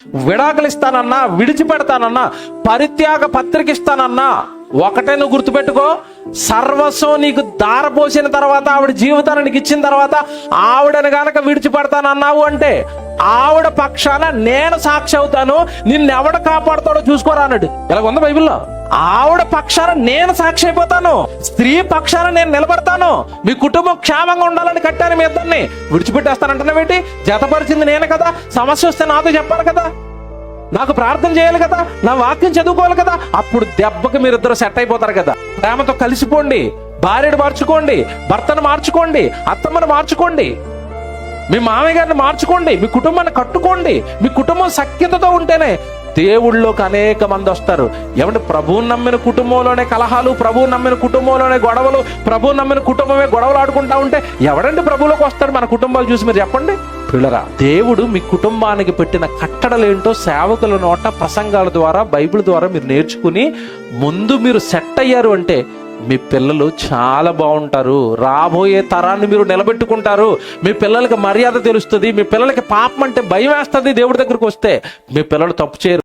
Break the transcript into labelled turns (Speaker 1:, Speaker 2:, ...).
Speaker 1: విడాకులు ఇస్తానన్నా, విడిచిపెడతానన్నా, పరిత్యాగ పత్రిక ఇస్తానన్నా, ఒకటే నువ్వు గుర్తుపెట్టుకో, సర్వస్వం నీకు దారపోసిన తర్వాత, ఆవిడ జీవితాన్ని నీకు ఇచ్చిన తర్వాత, ఆవిడని గనక విడిచిపెడతానన్నావు అంటే ఆవిడ పక్షాన నేను సాక్షి అవుతాను, నిన్నెవడ కాపాడుతాడో చూసుకోరా అన్నాడు. ఇలాగ ఉంది బైబిల్లో. ఆవిడ పక్షాన నేను సాక్షి అయిపోతాను, స్త్రీ పక్షాన నేను నిలబడతాను, మీ కుటుంబం క్షేమంగా ఉండాలని కట్టాను, మీ ఇద్దరిని విడిచిపెట్టేస్తానంటున్నావేంటి? జతపరిచింది నేను కదా, సమస్య వస్తే నాతో చెప్పాలి కదా, నాకు ప్రార్థన చేయాలి కదా, నా వాక్యం చదువుకోవాలి కదా. అప్పుడు దెబ్బకి మీరిద్దరు సెట్ అయిపోతారు కదా. ప్రేమతో కలిసిపోండి, భార్యను మార్చుకోండి, భర్తను మార్చుకోండి, అత్తమ్మను మార్చుకోండి, మీ మామయ్య గారిని మార్చుకోండి, మీ కుటుంబాన్ని కట్టుకోండి. మీ కుటుంబం సఖ్యతతో ఉంటేనే దేవుళ్ళలోకి అనేక మంది వస్తారు. ఏమంటే ప్రభువుని నమ్మిన కుటుంబంలోనే కలహాలు, ప్రభువుని నమ్మిన కుటుంబంలోనే గొడవలు, ప్రభువుని నమ్మిన కుటుంబమే గొడవలు ఆడుకుంటా ఉంటే ఎవడండి ప్రభువులోకి వస్తాడు? మన కుటుంబాలు చూసి మీరు చెప్పండి. పిల్లరా, దేవుడు మీ కుటుంబానికి పెట్టిన కట్టడలేంటో సేవకుల నోట, ప్రసంగాల ద్వారా, బైబిల్ ద్వారా మీరు నేర్చుకుని ముందు మీరు సెట్ అయ్యారు అంటే మీ పిల్లలు చాలా బాగుంటారు. రాబోయే తరాన్ని మీరు నిలబెట్టుకుంటారు. మీ పిల్లలకి మర్యాద తెలుస్తుంది. మీ పిల్లలకి పాపం అంటే భయం వేస్తుంది. దేవుడి దగ్గరికి వస్తే మీ పిల్లలు తప్పు చేయరు.